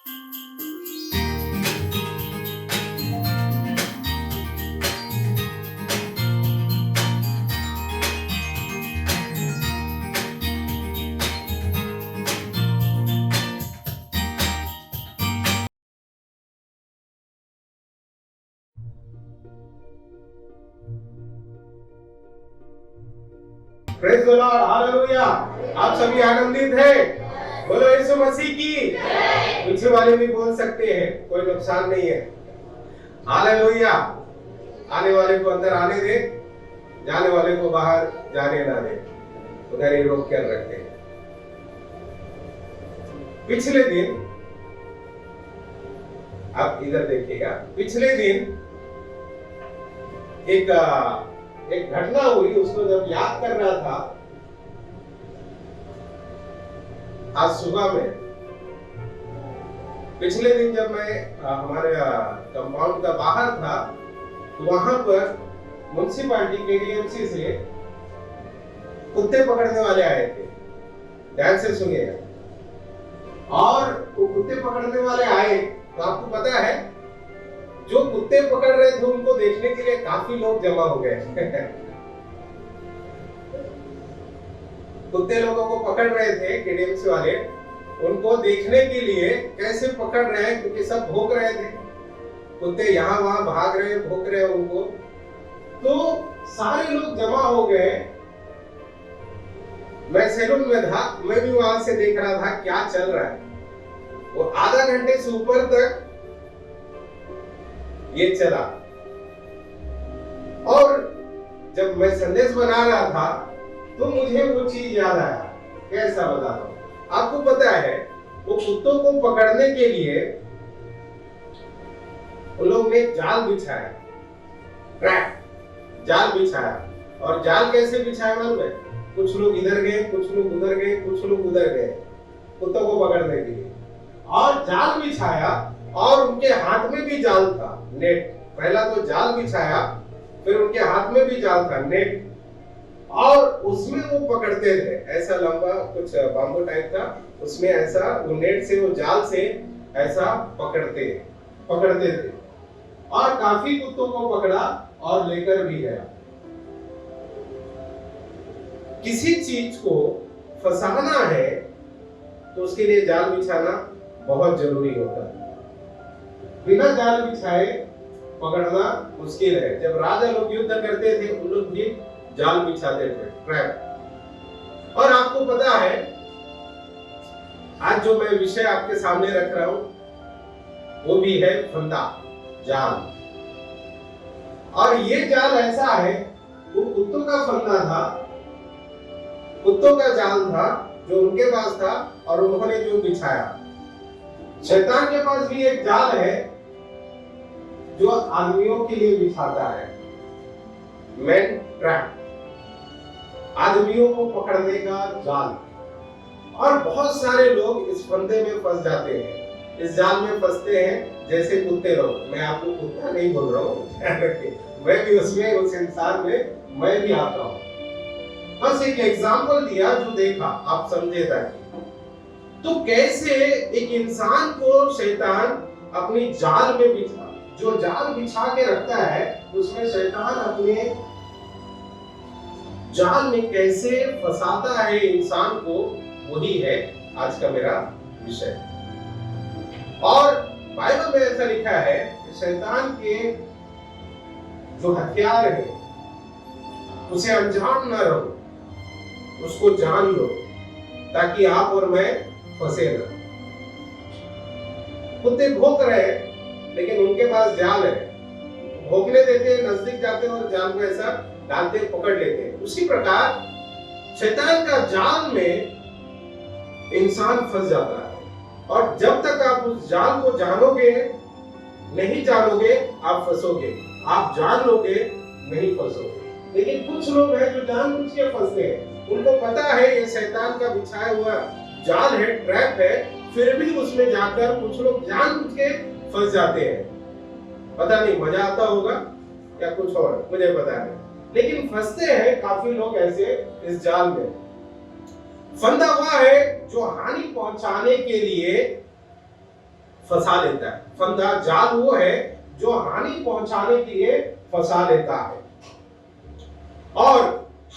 Praise the Lord, hallelujah. आप सभी आनंदित हैं? बोलो यीशु मसीह की। पीछे वाले भी बोल सकते हैं, कोई नुकसान नहीं है। हालेलुया। आने वाले को अंदर आने दे, जाने वाले को बाहर जाने ना दे। उधर ही रोक कर रखते हैं। पिछले दिन, आप इधर देखिएगा, पिछले दिन एक घटना हुई, उसको जब याद कर रहा था आज सुबह में। पिछले दिन जब मैं हमारे कंपाउंड का बाहर था, तो वहां पर म्युनिसिपैलिटी केडीएमसी से कुत्ते पकड़ने वाले आए थे। ध्यान से सुनिएगा। और वो कुत्ते पकड़ने वाले आए तो आपको पता है, जो कुत्ते पकड़ रहे थे उनको देखने के लिए काफी लोग जमा हो गए। कुत्ते लोगों को पकड़ रहे थे केडीएमसी वाले, उनको देखने के लिए कैसे पकड़ रहे हैं, क्योंकि सब भौंक रहे थे। कुत्ते यहाँ वहां भाग रहे, भौंक रहे उनको, तो सारे लोग जमा हो गए। मैं सैलून में था, मैं भी वहां से देख रहा था क्या चल रहा है। वो आधा घंटे से ऊपर तक ये चला। और जब मैं संदेश बना रहा था तो मुझे वो चीज याद आया। कैसा बता दो, आपको पता है, वो कुत्तों को पकड़ने के लिए उन लोग ने जाल बिछाया, ट्रैप जाल बिछाया। और जाल कैसे बिछाया मालूम है? कुछ लोग इधर गए, कुछ लोग उधर गए, कुछ लोग उधर गए कुत्तों को पकड़ने के लिए। और जाल बिछाया, और उनके हाथ में भी जाल था, नेट। पहला तो जाल बिछाया, फिर उनके हाथ में भी जाल था, नेट। और उसमें वो पकड़ते थे, ऐसा लंबा कुछ बाम्बू टाइप था, उसमें ऐसा वो नेट से, वो जाल से ऐसा पकड़ते थे। और काफी कुत्तों को पकड़ा और लेकर भी गया। किसी चीज को फंसाना है तो उसके लिए जाल बिछाना बहुत जरूरी होता है। बिना जाल बिछाए पकड़ना मुश्किल है। जब राजा लोग युद्ध करते थे, उन लोग भी जाल बिछाते थे, ट्रैप। और आपको पता है, आज जो मैं विषय आपके सामने रख रहा हूं वो भी है फंदा, जाल। और ये जाल ऐसा है, वो कुत्तों का फंदा था, कुत्तों का जाल था जो उनके पास था, और उन्होंने जो बिछाया। शैतान के पास भी एक जाल है जो आदमियों के लिए बिछाता है, मैन ट्रैप, आदमियों को पकड़ने का जाल। और बहुत सारे लोग इस फंदे में फंस जाते हैं, इस जाल में फंसते हैं, जैसे कुत्ते लोग। मैं आपको कुत्ता नहीं बोल रहा हूँ, मैं भी उसमें, उस इंसान में मैं भी आता हूँ। बस एक एग्जाम्पल दिया जो देखा, आप समझे ताकि। तो कैसे एक इंसान को शैतान अपनी जाल में बिछा, जो जाल बिछा के रखता है, उसमें शैतान अपने जाल में कैसे फंसाता है इंसान को, वही है आज का मेरा विषय। और बाइबल में ऐसा लिखा है कि शैतान के जो हथियार है, उसे अनजान न रहो, उसको जान लो, ताकि आप और मैं फंसे न। कुत्ते भौंक रहे हैं, लेकिन उनके पास जाल है, भौंकने देते हैं, नजदीक जाते हैं और जाल को ऐसा डालते, पकड़ लेते हैं। उसी प्रकार शैतान का जाल में इंसान फंस जाता है। और जब तक आप उस जाल को जानोगे, नहीं जानोगे, आप फंसोगे। आप जान लोगे, नहीं फंसोगे। लेकिन कुछ लोग हैं जो जानबूझ के फंसते हैं, उनको पता है ये शैतान का बिछाया हुआ जाल है, ट्रैप है, फिर भी उसमें जाकर कुछ लोग जानबूझ के फंस जाते हैं। पता नहीं मजा आता होगा या कुछ और, मुझे पता नहीं, लेकिन फंसते हैं काफी लोग ऐसे इस जाल में। फंदा हुआ है जो हानि पहुंचाने के लिए फंसा लेता है। फंदा जाल वो है जो हानि पहुंचाने के लिए फंसा लेता है और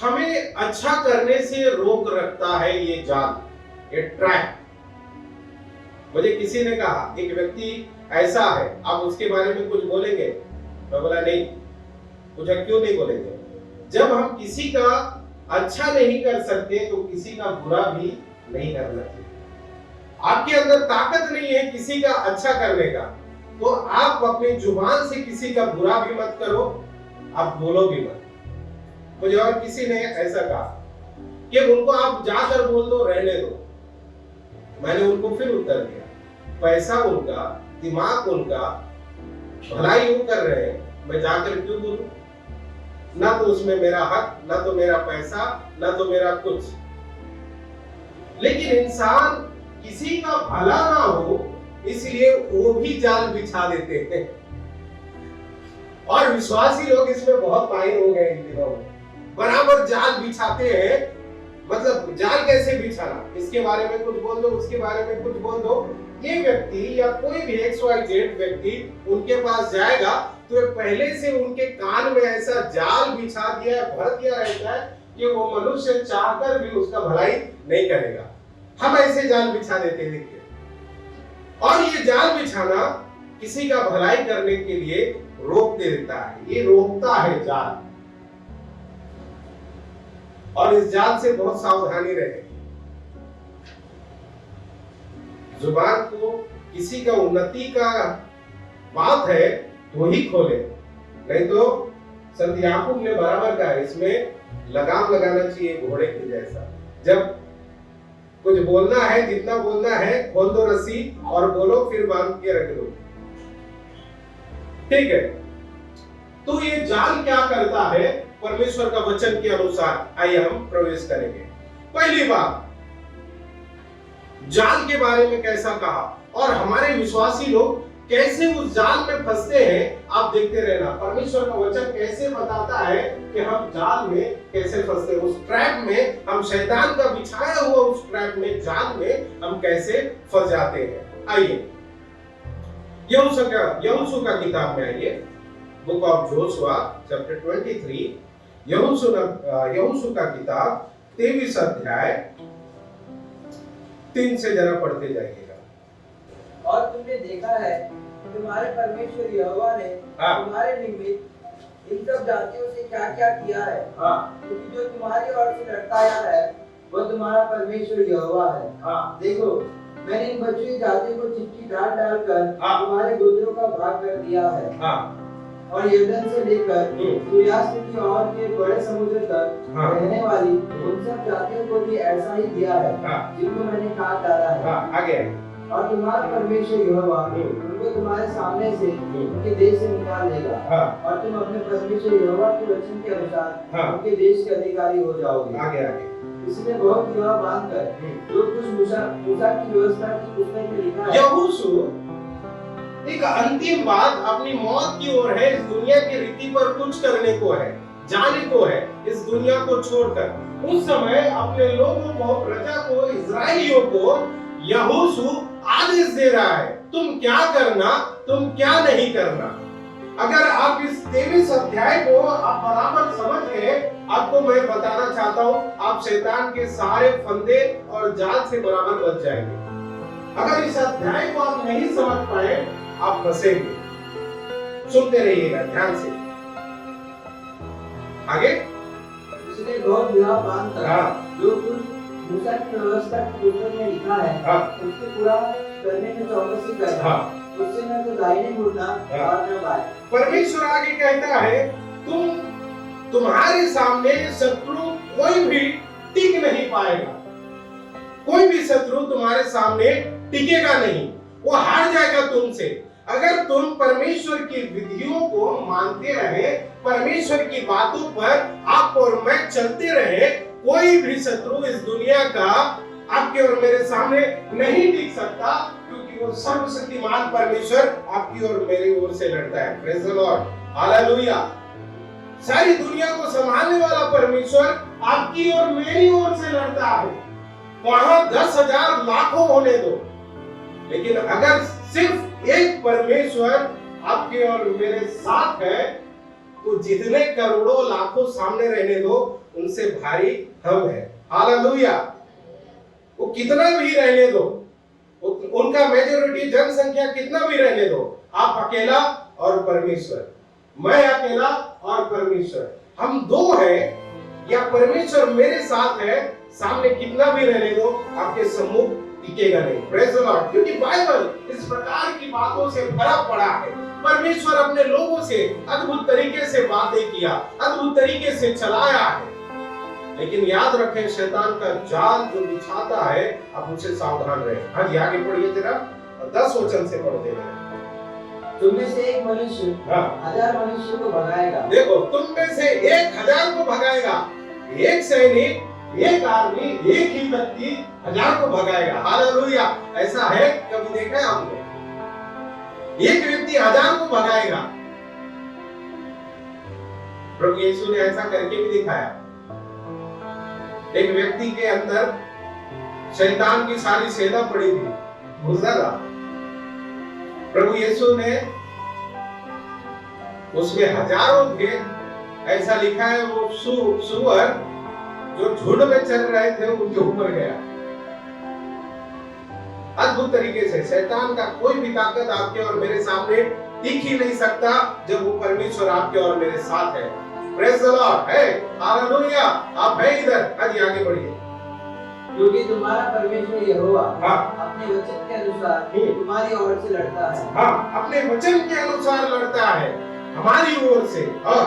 हमें अच्छा करने से रोक रखता है ये जाल, ये ट्रैप। मुझे किसी ने कहा एक व्यक्ति ऐसा है, आप उसके बारे में कुछ बोलेंगे? मैं बोला नहीं। पूछा क्यों नहीं बोलेंगे? जब हम किसी का अच्छा नहीं कर सकते तो किसी का बुरा भी नहीं करना चाहिए। आपके अंदर ताकत नहीं है किसी का अच्छा करने का, तो आप अपनी जुबान से किसी का बुरा भी मत करो, आप बोलो भी मत। मुझे और किसी ने ऐसा कहा कि उनको आप जाकर बोल दो, रहने दो। मैंने उनको फिर उत्तर दिया, पैसा उनका, दिमाग उनका, भलाई वो कर रहे हैं, मैं जाकर क्यों बोलूं? ना तो उसमें मेरा हक, ना तो मेरा पैसा, ना तो मेरा कुछ। लेकिन इंसान किसी का भला ना हो इसलिए वो भी जाल बिछा देते हैं और विश्वासी लोग इसमें बहुत माहिर हो गए इन दिनों में, बराबर जाल बिछाते हैं। मतलब जाल कैसे बिछाना, इसके बारे में कुछ बोल दो, उसके बारे में कुछ बोल दो। ये व्यक्ति या कोई भी XYZ व्यक्ति उनके पास जाएगा तो पहले से उनके कान में ऐसा जाल बिछा दिया, भर दिया रहता है कि वो मनुष्य चाहकर भी उसका भलाई नहीं करेगा। हम ऐसे जाल बिछा देते हैं देखिए। और ये जाल बिछाना किसी का भलाई करने के लिए रोक देता है, ये रोकता है जाल। और इस जाल से बहुत सावधानी रहे। जुबान को किसी का उन्नति का बात है तो ही खोले, नहीं तो संत याकूब ने बराबर कहा इसमें लगाम लगाना चाहिए घोड़े के जैसा। जब कुछ बोलना है, जितना बोलना है खोल दो रस्सी और बोलो, फिर बांध के रख दो। ठीक है, तो ये जाल क्या करता है परमेश्वर का वचन के अनुसार? आइए हम प्रवेश करेंगे। पहली बात, जाल के बारे में कैसा कहा और हमारे विश्वासी लोग कैसे उस जाल में फंसते हैं, आप देखते रहना। परमेश्वर का वचन कैसे बताता है कि हम जाल में कैसे फंसते हैं, उस ट्रैप में हम, शैतान का बिछाया हुआ उस ट्रैप में, जाल में हम कैसे फंस जाते हैं। आइए यहोशू का किताब में आइए, बुक ऑफ जोशुआ चैप्टर 23, यहोशू का किताब 23 अध्याय 3 से जरा पढ़ते जाइएगा। और तुमने देखा है तुम्हारे परमेश्वर यहोवा ने तुम्हारे निमित्त इन सब जातियों से क्या क्या किया है, क्योंकि जो तुम्हारी ओर से लड़ता आया है वह तुम्हारा परमेश्वर यहोवा है। देखो, मैंने इन बची जातियों को चिट्ठी डाल डालकर तुम्हारे गोत्रों का भाग कर दिया है और यरदन से लेकर सूर्यास्त की ओर के बड़े समुद्र तक रहने वाली उन सब जातियों को भी ऐसा ही दिया है जिनको मैंने काट डाला है। आगे, और तुम्हारा परमेश्वर यहोवा उनको तुम्हारे सामने से उनके देश से निकाल देगा और तुम अपने परमेश्वर यहोवा के वचन के अनुसार उनके देश के अधिकारी हो जाओगे। आगे इसमें बहुत विवाह बांधकर जो कुछ मूसा की व्यवस्था की पुस्तक में लिखा है। यहोशू एक अंतिम बात अपनी मौत की ओर है, इस दुनिया की रीति पर कुछ करने को है, जाने को है इस दुनिया को छोड़कर। उस समय अपने लोगों को, प्रजा को, इजरायलियों को यहोशू आदेश दे रहा है, तुम क्या करना, तुम क्या नहीं करना। अगर आप इस 23 अध्याय को आप बराबर समझ गए, आपको मैं बताना चाहता हूँ आप शैतान के सारे फंदे और जाल से बराबर बच जाएंगे। अगर इस अध्याय को आप नहीं समझ पाए आप फंसेंगे। सुनते रहिएगा ध्यान से आगे। इसने बहुत विवाह बांधकर जो कुछ मूसा की व्यवस्था की पुस्तक में लिखा है उसको पूरा करने में चौकसी करना, उससे न तो दाहिने मुड़ना और न बाएं। परमेश्वर आगे कहता है तुम्हारे सामने शत्रु कोई भी टिक नहीं पाएगा, कोई भी शत्रु तुम्हारे सामने टिकेगा नहीं, वो हार जाएगा तुमसे। अगर तुम परमेश्वर की विधियों को मानते रहे, परमेश्वर की बातों पर आप और मैं चलते रहे, कोई भी शत्रु इस दुनिया का आपके और मेरे सामने नहीं टिक सकता, क्योंकि वो सर्वशक्तिमान परमेश्वर आपकी और मेरी ओर से लड़ता है। Praise the Lord, hallelujah. सारी दुनिया को संभालने वाला परमेश्वर आपकी और मेरी ओर से लड़ता है। वहां 10,000 लाखों होने दो, लेकिन अगर सिर्फ एक परमेश्वर आपके और मेरे साथ है, तो जितने करोड़ों लाखों सामने रहने दो, उनसे भारी हम है। हालेलुया। वो कितना भी रहने दो, उनका मेजॉरिटी जनसंख्या कितना भी रहने दो, आप अकेला और परमेश्वर, मैं अकेला और परमेश्वर, हम दो हैं, या परमेश्वर मेरे साथ है, सामने कितना भी रहने दो, आपके सम्मुख टिकेगा नहीं। Praise the Lord. क्योंकि बाइबल इस प्रकार की बातों से भरा पड़ा है। परमेश्वर अपने लोगों से अद्भुत तरीके से बातें किया, अद्भुत तरीके से चलाया है। लेकिन याद रखें, शैतान का जाल जो बिछाता है, आप उनसे सावधान रहे। हाँ जी, आगे पढ़िए जरा, 10 वचन से पढ़ते हैं। तुम में से एक मनुष्य 1000 मनुष्य को भगाएगा। देखो, तुम में से 1000 को भगाएगा। एक सैनिक, एक आदमी, एक ही व्यक्ति 1000 को भगाएगा। हालेलुया। ऐसा है, कभी देखा है आपने? एक व्यक्ति 1000 को भगाएगा। प्रभु यीशु ने ऐसा करके भी दिखाया। एक व्यक्ति के अंदर शैतान की सारी सेना पड़ी थी, घुस गया। प्रभु यीशु ने उसमें हजारों थे, ऐसा लिखा है, वो सुअर जो झुंड में चल रहे थे उनके ऊपर गया। अद्भुत तरीके से शैतान का कोई भी ताकत आपके और मेरे सामने टिक ही नहीं सकता जब वो परमेश्वर आपके और मेरे साथ है। Praise the Lord. है, हालेलुया। आप है इधर। आज आगे बढ़िए। क्योंकि तुम्हारा परमेश्वर यहोवा अपने वचन के अनुसार तुम्हारी ओर से लड़ता है। हाँ, अपने वचन के अनुसार लड़ता है हमारी ओर से। हाँ,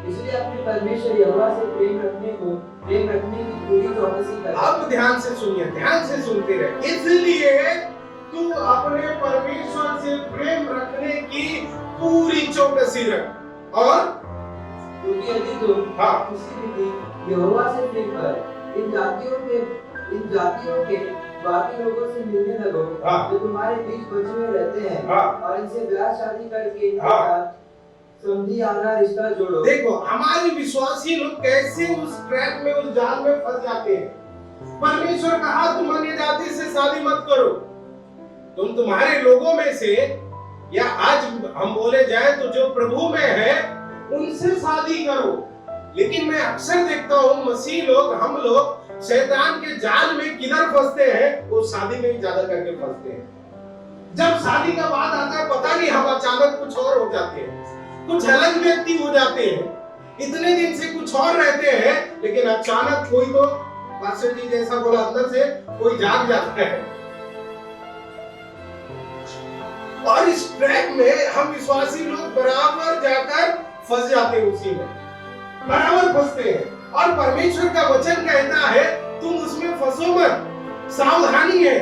इसलिए अपने परमेश्वर यहोवा से प्रेम रखने की पूरी चौकसी कर। अब ध्यान से सुनिए, ध्यान से सुनते रहे। इसलिए तू अपने परमेश्वर से प्रेम रखने की पूरी चौकसी रख। और क्योंकि यदि तुम किसी रीति यहोवा से प्रेम कर इन जातियों के बाकी लोगों से मिलने लगो, जो तुम्हारे बीच बचे हुए रहते हैं, और इनसे ब्याह शादी करके इनके साथ समझी आना रिश्ता जोड़ो। देखो, हमारे विश्वासी लोग कैसे उस ट्रैप में, उस जाल में फंस जाते हैं। परमेश्वर कहा तुम अन्य जाति से शादी मत करो। तुम्हारे लोगों में से, या आज हम बोले जाए तो जो प्रभु में है, उनसे शादी करो। लेकिन मैं अक्सर देखता हूँ मसीह लोग, हम लोग शैतान के जाल में किधर फंसते हैं? वो शादी में ही ज्यादा करके फंसते हैं। जब शादी का बात आता है, पता नहीं हम अचानक कुछ और हो जाते हैं, कुछ अलग व्यक्ति हो जाते हैं। इतने दिन से कुछ और रहते हैं, लेकिन अचानक कोई तो पास्टर जी जैसा बोला, अंदर से कोई जाग जाता है। और इस ट्रैक में हम विश्वासी लोग बराबर जाकर फंस जाते हैं, उसी में बराबर फंसते हैं। और परमेश्वर का वचन कहता है तुम उसमें फंसो मत। सावधानी है,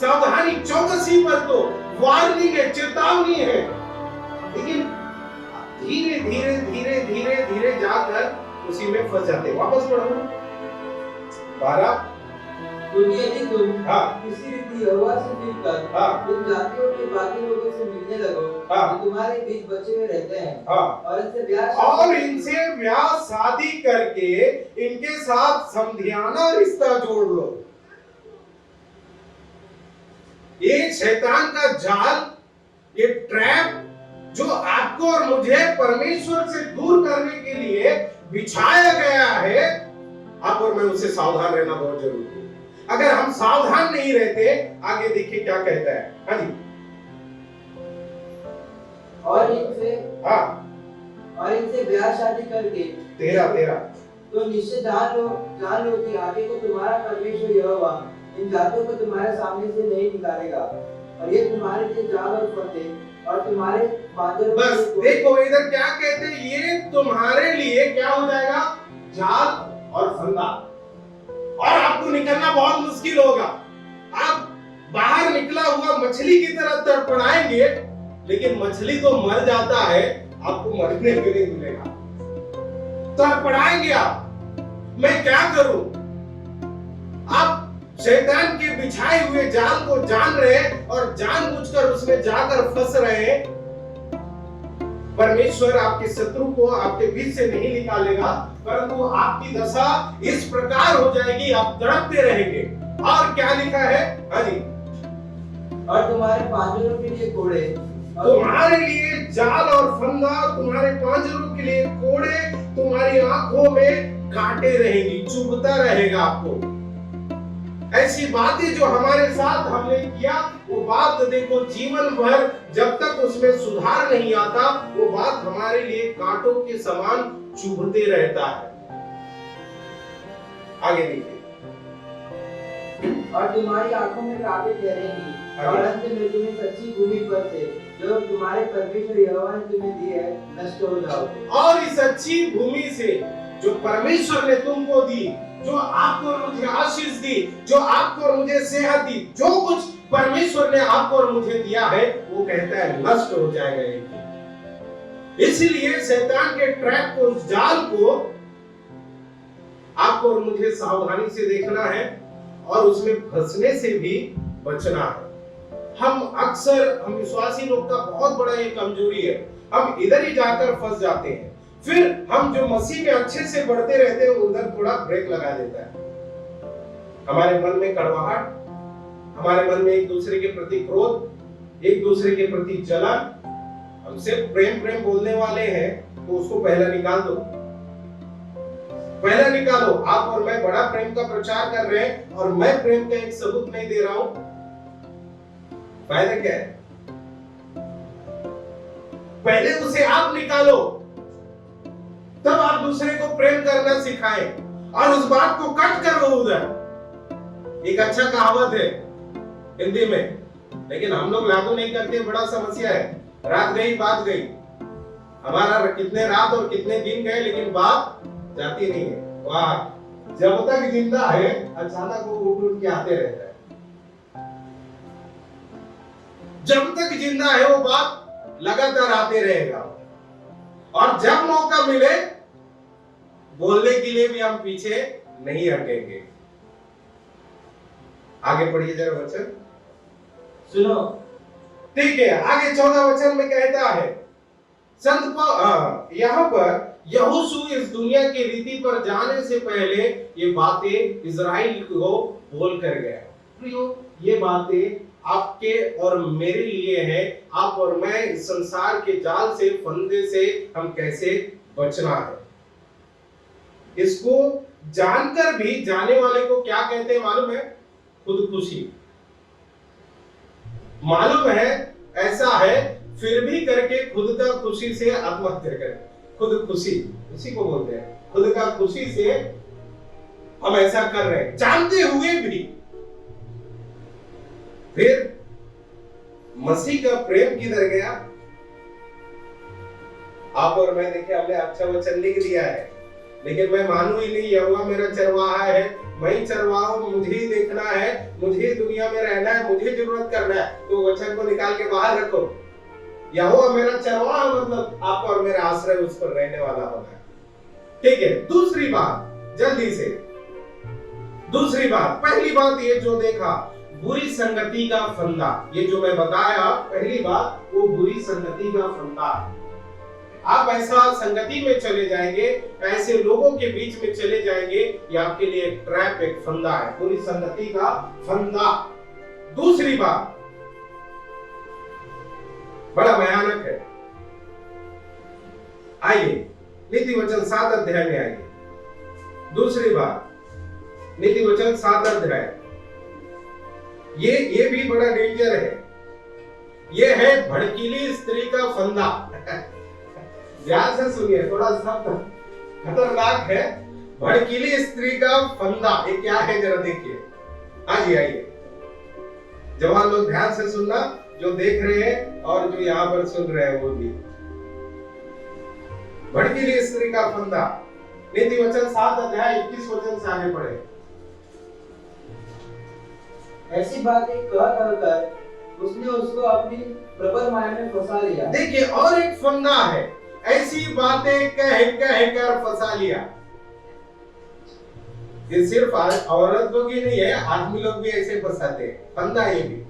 सावधानी, चौकसी पर तो वार्निंग है, चेतावनी है। लेकिन धीरे धीरे धीरे धीरे धीरे जाकर उसी में फंस जाते हैं। वापस पढ़ो 12। क्योंकि यदि तुम किसी रीति यहोवा से मिलकर इन जातियों के बाकी लोगों से मिलने लगो, जो तुम्हारे बीच बचे हुए रहते हैं, और इनसे ब्याह शादी करके इनके साथ समधियाना रिश्ता जोड़ लो। ये शैतान का जाल, ये ट्रैप जो आपको और मुझे परमेश्वर से दूर करने के लिए बिछाया गया है, आप और मैं उससे सावधान रहना बहुत जरूरी है। अगर हम सावधान नहीं रहते, आगे देखिए क्या कहता है। हाँ जी। और इनसे ब्याह शादी करके 13 तो निश्चय जान लो कि आगे को तुम्हारा परमेश्वर यहोवा इन जातियों को तुम्हारे सामने से नहीं निकालेगा, और ये तुम्हारे लिए जाल और फंदे और तुम्हारे बादलों। बस देखो इधर क्या कहते हैं, ये तुम्हारे लिए क्या हो जाएगा? जाल और फंदा। और आपको निकलना बहुत मुश्किल होगा। आप बाहर निकला हुआ मछली की तरह तड़पड़ाएंगे, लेकिन मछली तो मर जाता है, आपको मरने के लिए मिलेगा। तड़पड़ाएंगे आप, मैं क्या करूं? आप शैतान के बिछाए हुए जाल को जान रहे हैं और जानबूझकर उसमें जाकर फंस रहे हैं। परमेश्वर आपके शत्रु को आपके बीच से नहीं निकालेगा, परंतु आपकी दशा इस प्रकार हो जाएगी, आप तड़पते रहेंगे। और क्या लिखा है? हाँ जी, और तुम्हारे पांजरों के लिए कोड़े, तुम्हारे लिए जाल और फंदा, तुम्हारे पांजरों के लिए कोड़े, तुम्हारी आंखों में कांटे रहेंगी, चुभता रहेगा आपको। ऐसी बातें जो हमारे साथ हमने किया, वो बात देखो जीवन भर जब तक उसमें सुधार नहीं आता, वो बात हमारे लिए कांटों के समान चुभते रहता है। आगे देखिए। और तुम्हारी आंखों में कांटे ठहरेंगी और अंत में तुम्हें सच्ची भूमि पर से जो तुम्हारे परमेश्वर यहोवा ने तुम्हें दी है नष्ट हो जाओगे। और इस अच्छी भूमि से जो परमेश्वर ने तुमको दी, जो आपको और मुझे आशीष दी, जो आपको और मुझे सेहत दी, जो कुछ परमेश्वर ने आपको और मुझे दिया है, वो कहता है नष्ट हो जाएगा एक दिन। इसलिए शैतान के ट्रैप को, उस जाल को आपको और मुझे सावधानी से देखना है और उसमें फंसने से भी बचना है। हम विश्वासी लोग का बहुत बड़ा ये कमजोरी है, हम इधर ही जाकर फंस जाते हैं, फिर हम जो मसीह में अच्छे से बढ़ते रहते हैं उधर थोड़ा ब्रेक लगा देता है। हमारे मन में कड़वाहट, हमारे मन में एक दूसरे के प्रति क्रोध, एक दूसरे के प्रति जलन, हम सिर्फ प्रेम प्रेम बोलने वाले हैं, तो उसको पहला निकाल दो, पहला निकालो। आप और मैं बड़ा प्रेम का प्रचार कर रहे हैं और मैं प्रेम का एक सबूत नहीं दे रहा हूं, फायदा क्या है? पहले उसे आप निकालो, तब आप दूसरे को प्रेम करना सिखाएं और उस बात को कट करो उधर। एक अच्छा कहावत है हिंदी में, लेकिन हम लोग लागू नहीं करते, बड़ा समस्या है। रात गई बात गई, हमारा कितने रात और कितने दिन गए लेकिन बात जाती नहीं है। वाह, जब तक जिंदा है अचानक वो उठ के आते रहता है। जब तक जिंदा है वो बात लगातार आते रहेगा, और जब मौका मिले बोलने के लिए भी हम पीछे नहीं हटेंगे। आगे पढ़िए जरा वचन सुनो। ठीक है, आगे 14 वचन में कहता है, संत यहाँ पर यहोशू इस दुनिया की रीति पर जाने से पहले ये बातें इजराइल को बोल कर गया। प्रियो, ये बातें आपके और मेरे लिए है। आप और मैं इस संसार के जाल से, फंदे से हम कैसे बचना है, इसको जानकर भी जाने वाले को क्या कहते हैं मालूम है? खुदकुशी। मालूम है ऐसा है, फिर भी करके खुद का खुशी से आत्महत्या करें। खुदकुशी उसी को बोलते हैं, खुद का खुशी से हम ऐसा कर रहे हैं जानते हुए भी। फिर मसीह का प्रेम किधर गया? आप और मैं देखिए, हमने अच्छा वचन लिख दिया है, लेकिन मैं मानू ही नहीं, यहोवा मेरा चरवाहा है, मैं ही चरवाहा हूं, मुझे ही देखना है, मुझे दुनिया में रहना है, मुझे जरूरत करना है। तो वचन को निकाल के बाहर रखो। यहोवा मेरा चरवाहा मतलब आपका और मेरा आश्रय उस पर रहने वाला होना है। ठीक है, दूसरी बात जल्दी से, दूसरी बात, पहली बात ये जो देखा, बुरी संगति का फंदा। ये जो मैं बताया पहली बात, वो बुरी संगति का फंदा। आप ऐसा संगति में चले जाएंगे, ऐसे लोगों के बीच में चले जाएंगे, ये आपके लिए एक ट्रैप, एक फंदा है, बुरी संगति का फंदा। दूसरी बात बड़ा भयानक है। आइए नीति वचन 7 अध्याय में आइए। दूसरी बात, नीति वचन 7 अध्याय, ये भी बड़ा डेंजर है। ये है भड़कीली स्त्री का फंदा। ध्यान से सुनिए, थोड़ा शब्द खतरनाक है। भड़कीली स्त्री का फंदा, ये क्या है जरा देखिए। आइए आइए, जवान लोग ध्यान से सुनना, जो देख रहे हैं और जो यहाँ पर सुन रहे हैं वो भी। भड़कीली स्त्री का फंदा, नीति वचन 7 अध्याय 21 वचन से आगे पढ़े। ऐसी बातें कर उसने उसको अपनी प्रबल माया में फंसा लिया। देखिए, और एक फंदा है, ऐसी बातें कह कर फंसा लिया। ये सिर्फ औरत लोग ही नहीं है, आदमी लोग भी ऐसे फंसाते हैं। फंदा ये भी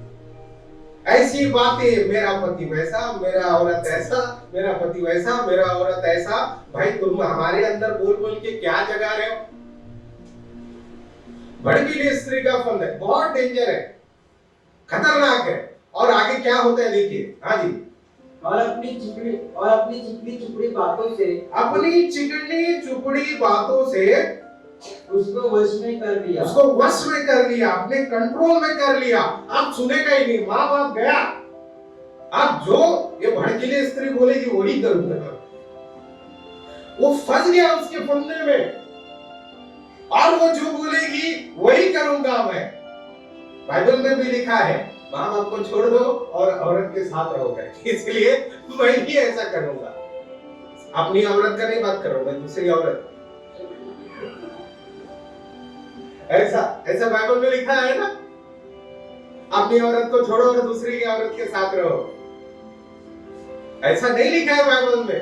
ऐसी बातें, मेरा पति वैसा, मेरा औरत ऐसा, मेरा पति वैसा, मेरा औरत ऐसा। भाई तुम हमारे अंदर बोल बोल के क्या जगा रहे हो? भड़कीली स्त्री का फंदा बहुत डेंजर है, खतरनाक है। और आगे क्या होता है देखिए। हाँ जी। और अपनी चिकनी चुपड़ी बातों से अपनी चिकनी चुपड़ी बातों से उसको वश में कर लिया, उसको वश में कर लिया, अपने कंट्रोल में कर लिया। अब सुनेगा ही नहीं, माँ बाप गया, अब जो ये भड़कीली स्त्री बोलेगी वही करूंगा। वो फंस गया उसके फंदे में, और वो जो बोलेगी वही करूंगा मैं। बाइबल में भी लिखा है माँ बाप को छोड़ दो और औरत के साथ रहो करके, इसलिए मैं भी ऐसा करूंगा। अपनी औरत का नहीं बात करो, मैं दूसरी औरत। ऐसा बाइबल में लिखा है ना, अपनी औरत को छोड़ो और दूसरी की औरत के साथ रहो। ऐसा नहीं लिखा है बाइबल में।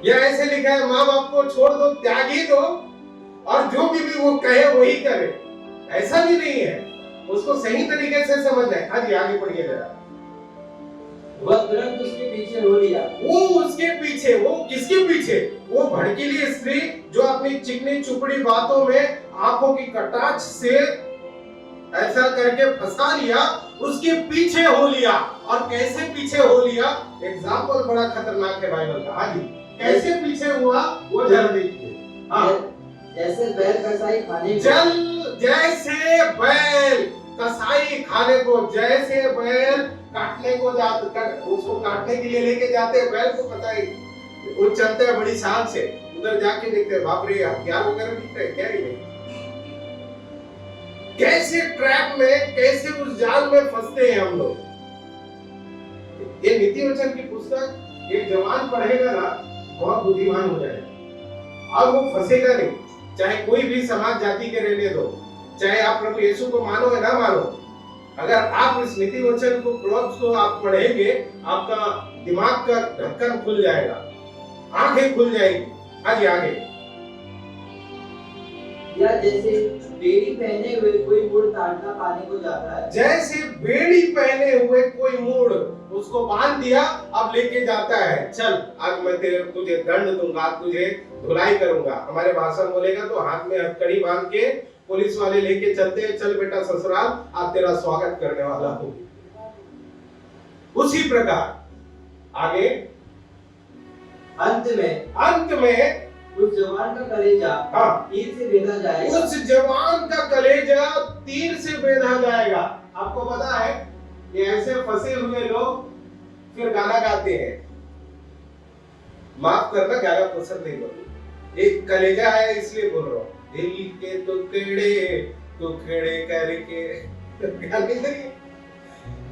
या ऐसे लिखा है माँ बाप को छोड़ दो, त्यागी दो, और जो भी वो कहे वही करे। ऐसा भी नहीं है, उसको सही तरीके से समझना है। हाँ जी, आगे पढ़िए जरा। वह तुरंत उसके पीछे हो लिया। वो उसके पीछे, वो किसके पीछे? वो भड़कीली स्त्री जो अपनी चिकनी चुपड़ी बातों में आंखों की कटाक्ष से ऐसा करके फंसा लिया, उसके पीछे हो लिया। और कैसे पीछे हो लिया? एग्जाम्पल बड़ा खतरनाक है बाइबल का। हाँ जी, कैसे पीछे हुआ वो जरा देखिए। हाँ, जैसे बैल कसाई खाने जैसे बैल कसाई खाने को, जैसे बैल काटने को जाते, उसको काटने के लिए लेके जाते हैं। बैल को पता ही वो चलते हैं बड़ी शान से, उधर जाके देखते हैं बाप रे हथियार वगैरह दिख रहे क्या ही नहीं। कैसे ट्रैप में, कैसे उस जाल में फंसते हैं हम लोग। ये नीति वचन की पुस्तक एक जवान पढ़ेगा ना, बहुत बुद्धिमान हो जाएगा और वो फंसेगा नहीं। चाहे कोई भी समाज जाति के रहने दो, चाहे आप प्रभु यीशु को मानो या ना मानो, अगर आप इस नीति वचन को, प्रोव्स को आप पढ़ेंगे, आपका दिमाग का ढक्कन खुल जाएगा, आंखें खुल जाएगी। हाँ जी, आगे। या जैसे बेड़ी पहने हुए कोई मूढ़ ताड़ना पाने को जाता है। जैसे बेड़ी पहने हुए कोई मूढ़, उसको बांध दिया, अब लेके जाता है, चल आज मैं तुझे दंड दूंगा, तुझे धुलाई करूंगा। हमारे भाषा में बोलेगा तो हाथ में हथकड़ी बांध के पुलिस वाले लेके चलते हैं, चल बेटा ससुराल, आज तेरा स्वागत करने वाला हूं। उसी प्रकार आगे अंत में उस जवान का कलेजा तीर से बेधा जाएगा। उस जवान का कलेजा तीर से बेधा जाएगा। आपको पता है ये ऐसे फंसे हुए लोग फिर गाना गाते हैं, माफ करना गाना पसंद नहीं बोलूं, एक कलेजा है इसलिए बोल रहा हूं, दिल के टुकड़े टुकड़े करके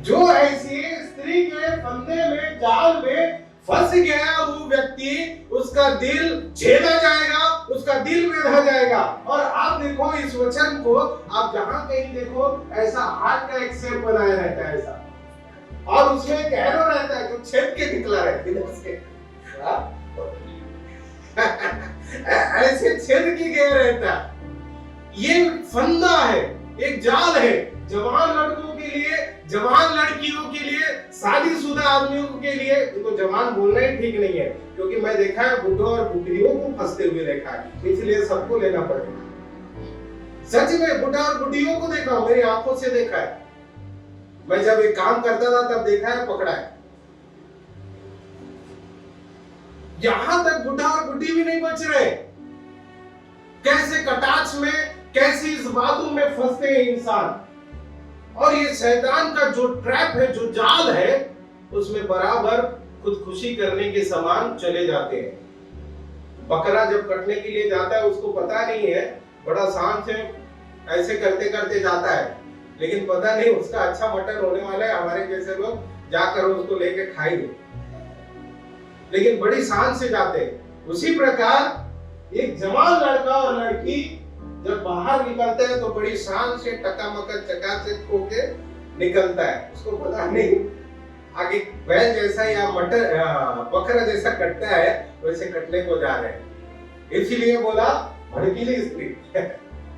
जो ऐसी स्त्री के फंदे में, जाल में फंस गया वो व्यक्ति, उसका दिल छेदा जाएगा, उसका दिल बेधा जाएगा। और आप देखो इस वचन को, आप जहां कहीं देखो ऐसा हार्ट का एक शेप बनाया रहता है ऐसा, और उसमें एक एरो रहता है जो छेद के निकला रहता है ऐसे छेद की गया रहता है। ये फंदा है, एक जाल है, जवान लड़कों के लिए, जवान लड़कियों के लिए, शादीशुदा आदमियों के लिए। तो जवान बोलना ही ठीक नहीं है, क्योंकि मैं देखा है बुढ़ों और बुढ़ियों को फंसते हुए देखा है, इसलिए सबको लेना पड़ेगा। सच में बुढ़ा और बुढ़ियों को देखा, मेरी आंखों से देखा है। मैं जब एक काम करता था तब देखा है, पकड़ा है। यहां तक बुढ़ा और बुढ़ी भी नहीं बच रहे, कैसे कटाक्ष में, कैसे इस बातों में फंसते हैं इंसान। और ये शैतान का जो ट्रैप है, जो जाल है, उसमें बराबर खुदकुशी करने के समान चले जाते हैं। बकरा जब कटने के लिए जाता है उसको पता नहीं है, बड़ा शान से ऐसे करते करते जाता है, लेकिन पता नहीं उसका अच्छा मटन होने वाला है, हमारे जैसे लोग जाकर उसको लेके खाएंगे, लेकिन बड़ी शान से जाते हैं। उसी प्रकार एक जवान लड़का और लड़की जब बाहर निकलते हैं तो बड़ी शान से टकामका चकाचक होके निकलता है, उसको पता नहीं आगे बैल जैसा या बकरा जैसा कटता है, वैसे कटने को जा रहे हैं। इसलिए बोला भड़कीली स्त्री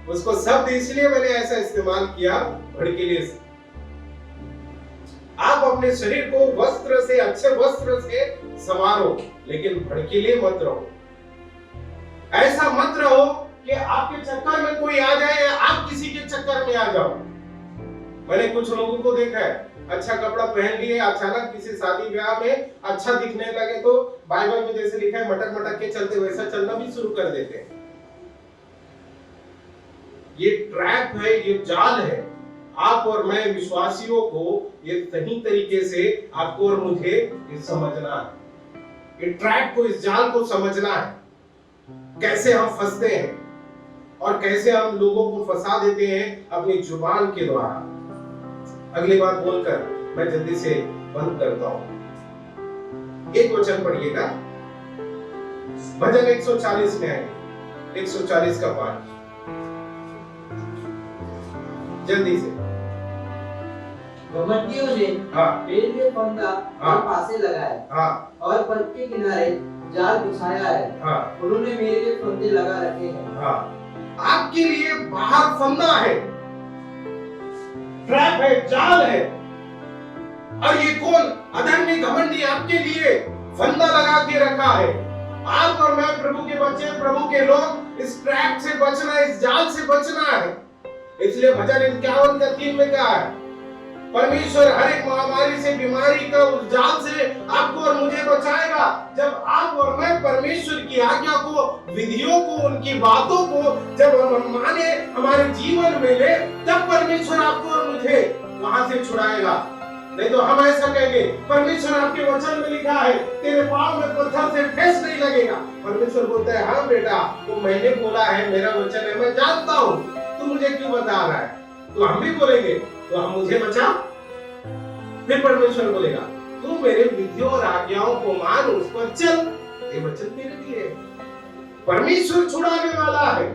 उसको शब्द इसलिए मैंने ऐसा इस्तेमाल किया, भड़कीली स्त्री। आप अपने शरीर को वस्त्र से, अच्छे वस्त्र से संवारो, लेकिन भड़कीले मत रहो। ऐसा मत रहो कि आपके चक्कर में कोई आ जाए या आप किसी के चक्कर में आ जाओ। मैंने कुछ लोगों को देखा है, अच्छा कपड़ा पहन लिए, अचानक किसी शादी ब्याह में अच्छा दिखने लगे तो बाइबल में जैसे लिखा है मटक मटक के चलते वैसा चलना भी शुरू कर देते हैं। ये ट्रैप है, ये जाल है। आप और मैं विश्वासियों को ये सही तरीके से आपको और मुझे ये समझना है। ये ट्रैप को, इस जाल को समझना है, कैसे हम फंसते हैं और कैसे हम लोगों को फंसा देते हैं अपनी जुबान के द्वारा। अगली बात बोलकर मैं जल्दी से बंद करता हूं। एक वचन पढ़िएगा, भजन 140 में आएंगे, 140 का पाठ जल्दी से। घमंडियों ने पेड़ में फंदा और फांसे लगाए और पथ के किनारे जाल बिछाया है। उन्होंने मेरे लिए फंदे लगा रखे हैं। आपके लिए बाहर फंदा है, ट्रैप है, जाल है। और ये कौन? अधर्मी घमंडी आपके लिए फंदा लगा के रखा है। आप और मैं प्रभु के बच्चे, प्रभु के लोग, इस ट्रैप से बचना, इस जाल से बचना है। इसलिए भजन 51 का 3 में कहा है, परमेश्वर हर एक महामारी से, बीमारी का, उस जाल से आपको और मुझे बचाएगा। जब आप और मैं परमेश्वर की आज्ञा को, विधियों को, उनकी बातों को जब हम माने, हमारे जीवन में ले, तब परमेश्वर आपको और मुझे वहां से छुड़ाएगा। नहीं तो हम ऐसा कहेंगे, परमेश्वर आपके वचन में लिखा है तेरे पांव में पत्थर से ठेस नहीं लगेगा। परमेश्वर बोलता है, हाँ बेटा, वो मैंने बोला है, मेरा वचन है, मैं जानता हूँ, तू मुझे क्यों बता रहा है। तो हम भी बोलेंगे, तो हम मुझे बचा। फिर परमेश्वर बोलेगा, तू मेरे विधियों और आज्ञाओं को मान, उस पर चल, ये वचन तेरे लिए है। परमेश्वर छुड़ाने वाला है,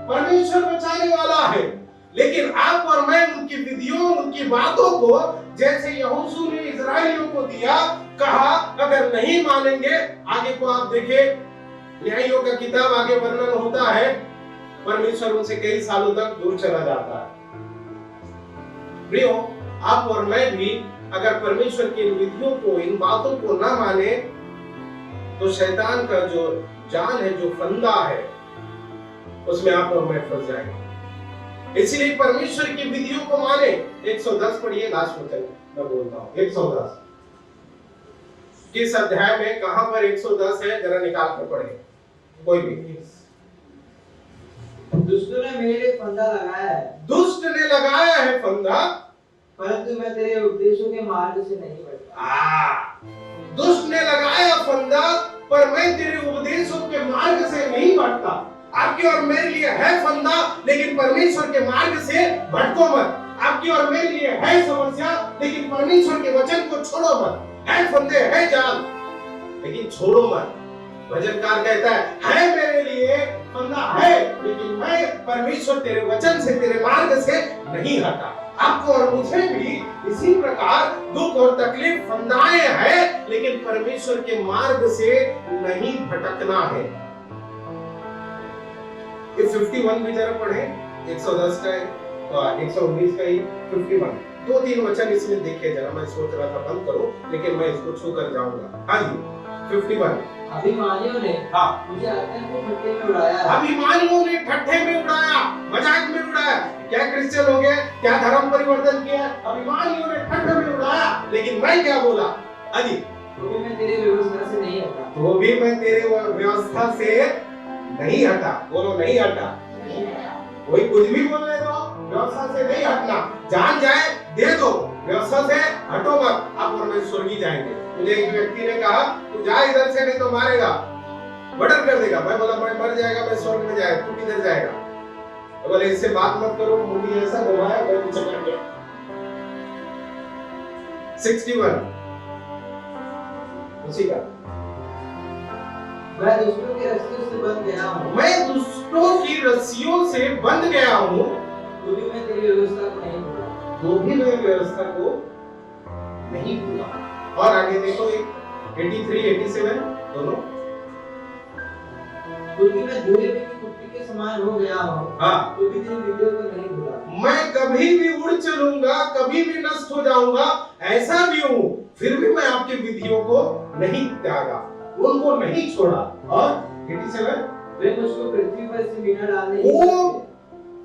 परमेश्वर बचाने वाला है। लेकिन आप और मैं उनकी विधियों, उनकी बातों को, जैसे यहोशू ने इस्राएलियों को दिया, कहा अगर नहीं मानेंगे, आगे को आप देखें, न्यायों का किताब आगे वर्णन होता है, परमेश्वर उनसे कई सालों तक दूर चला जाता है। प्रियो, आप और मैं भी अगर परमेश्वर की इन विधियों को, इन बातों को ना माने, तो शैतान का जो जाल है, जो फंदा है, उसमें आप और मैं फंस जाएंगे। इसलिए परमेश्वर की विधियों को माने। 110 पढ़िए, लास्ट वचन मैं बोलता हूँ। 110 किस अध्याय में, कहां पर 110 है, जरा निकाल कर पढ़े कोई भी। दुष्ट ने मेरे फंदा लगाया है, दुष्ट ने लगाया है फंदा, परंतु मैं तेरे उपदेशों के मार्ग से नहीं बढ़ता। दुष्ट ने लगाया फंदा, पर मैं तेरे उपदेशों के मार्ग से नहीं बढ़ता। आपके और मेरे लिए है फंदा, लेकिन परमेश्वर के मार्ग से भटको मत। आपकी और मेरे लिए है समस्या, लेकिन परमेश्वर के वचन को छोड़ो मत। है फंदे, है जाल, लेकिन छोड़ो मत। भजनकार कहता है मेरे लिए फंदा है, लेकिन मैं परमेश्वर तेरे वचन से, तेरे मार्ग से नहीं हटा। आपको और मुझे भी इसी प्रकार दुख और तकलीफ, फंदाएं हैं, लेकिन परमेश्वर के मार्ग से नहीं भटकना है। ये 51 भी जरा पढ़े, 110 का है, 119 का ही 51। 2-3 वचन इसमें देखे जरा। मैं सोच रहा था बंद करो, लेकिन मैं इसको छू कर जाऊंगा। हाँ जी, 51। अभिमानियों ने मुझे अत्यंत ठट्ठे में उड़ाया। अभिमानियों ने ठट्ठे में उड़ाया, मजाक में उड़ाया। क्या क्रिश्चियन हो गए, क्या धर्म परिवर्तन किया? अभिमानियों ने ठट्ठे में उड़ाया, लेकिन मैं क्या बोला? हाँ जी, तो भी मैं तेरी व्यवस्था से नहीं हटा। तो भी मैं तेरे व्यवस्था से नहीं हटा। बोलो, नहीं हटा। कोई कुछ भी बोलने दो, व्यवस्था से नहीं हटना। जान जाए दे दो, व्यवस्था से हटो मत। आप और मैं स्वर्ग जाएंगे। मुझे एक व्यक्ति ने कहा, तू जा इधर से, नहीं तो मारेगा, मर्डर कर देगा। मैं बोला, मैं मर जाएगा, मैं स्वर्ग में जाएगा, तू किधर जाएगा? बोले, इससे बात मत करो। मुझे ऐसा घुमाया, मैं पीछे पड़ गया। 61 उसी का। मैं दुष्टों की रस्सियों से बंध गया हूँ। मैं दुष्टों की रस्सियों से बंध गया हूँ, तो भी मैं तेरी व्यवस्था को नहीं भूला। तो भी मैं व्यवस्था को नहीं भूला। और आगे देखो, 83, 87 दोनों। क्योंकि मैं धूले में की कुट्टी के समान हो गया हूँ, तो भी तेरी विधियों को नहीं भूला। मैं कभी भी उड़ चलूंगा, कभी भी नष्ट हो जाऊंगा, ऐसा भी हूँ, फिर भी मैं आपकी विधियों को नहीं त्यागा, उनको नहीं छोड़ा। और 87, वे मुझको पृथ्वी पर से मिटा डालने। वो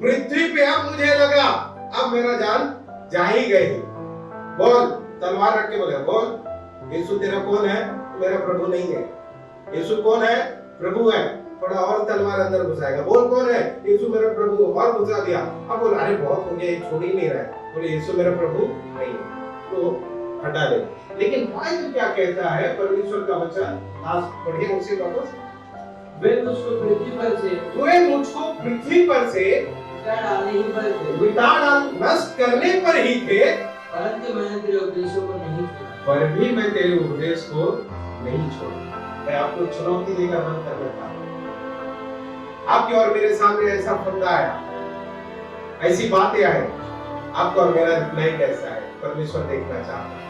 पृथ्वी पे अब मुझे लगा, अब मेरा जान जा ही गए। बोल, तलवार रख के बोले, बोल यीशु तेरा कौन है? मेरा प्रभु नहीं है। यीशु कौन है? प्रभु है। थोड़ा और तलवार अंदर घुसाएगा, बोल कौन है? यीशु मेरा प्रभु, और घुसा दिया। अब बोल अरे बहुत हो गया, ये छोड़ ही नहीं रहा है। बोले यीशु मेरा प्रभु नहीं है, तो हटा दे। लेकिन बाइबल क्या कहता है, परमेश्वर का वचन, आज पढ़िए उसी वापस। वे मुझको पृथ्वी पर से मिटा डाल नष्ट करने पर ही थे, परंतु मैंने तेरे उपदेशों को नहीं छोड़ा। पर भी मैं तेरे उपदेश को नहीं छोड़ा। मैं आपको चुनौती देकर बंद कर देता हूं। आपके और मेरे सामने ऐसा फंदा आया, ऐसी बातें आए, आपको और मेरा रिप्लाई कैसा है परमेश्वर देखना चाहता है।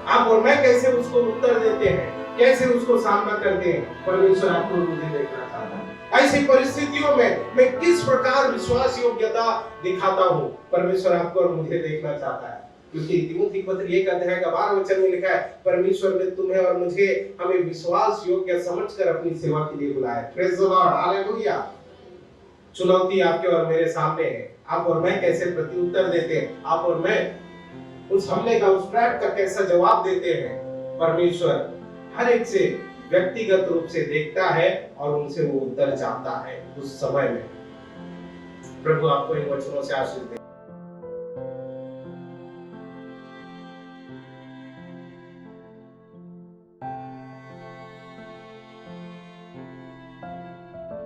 आप और मैं कैसे उसको उत्तर देते हैं, कैसे उसको सामना करते हैं, परमेश्वर आपको मुझे देखना चाहता है। ऐसी परिस्थितियों में मैं किस प्रकार विश्वास योग्यता दिखाता हूँ, परमेश्वर आपको और मुझे देखना चाहता है। क्योंकि तीमुथी पत्र 1 अध्याय का 12 वचन में लिखा है, परमेश्वर ने तुम्हें और मुझे हमें विश्वास योग्य समझकर अपनी सेवा के लिए बुलाया। Praise the Lord, hallelujah. चुनौती आपके और मेरे सामने है। आप और मैं कैसे प्रत्युत्तर देते हैं, आप और मैं उस हमले का, उस ट्रैप का कैसा जवाब देते हैं, परमेश्वर हर एक से व्यक्तिगत रूप से देखता है और उनसे वो उत्तर चाहता है उस समय में। प्रभु आपको इन वचनों से आशीष दे।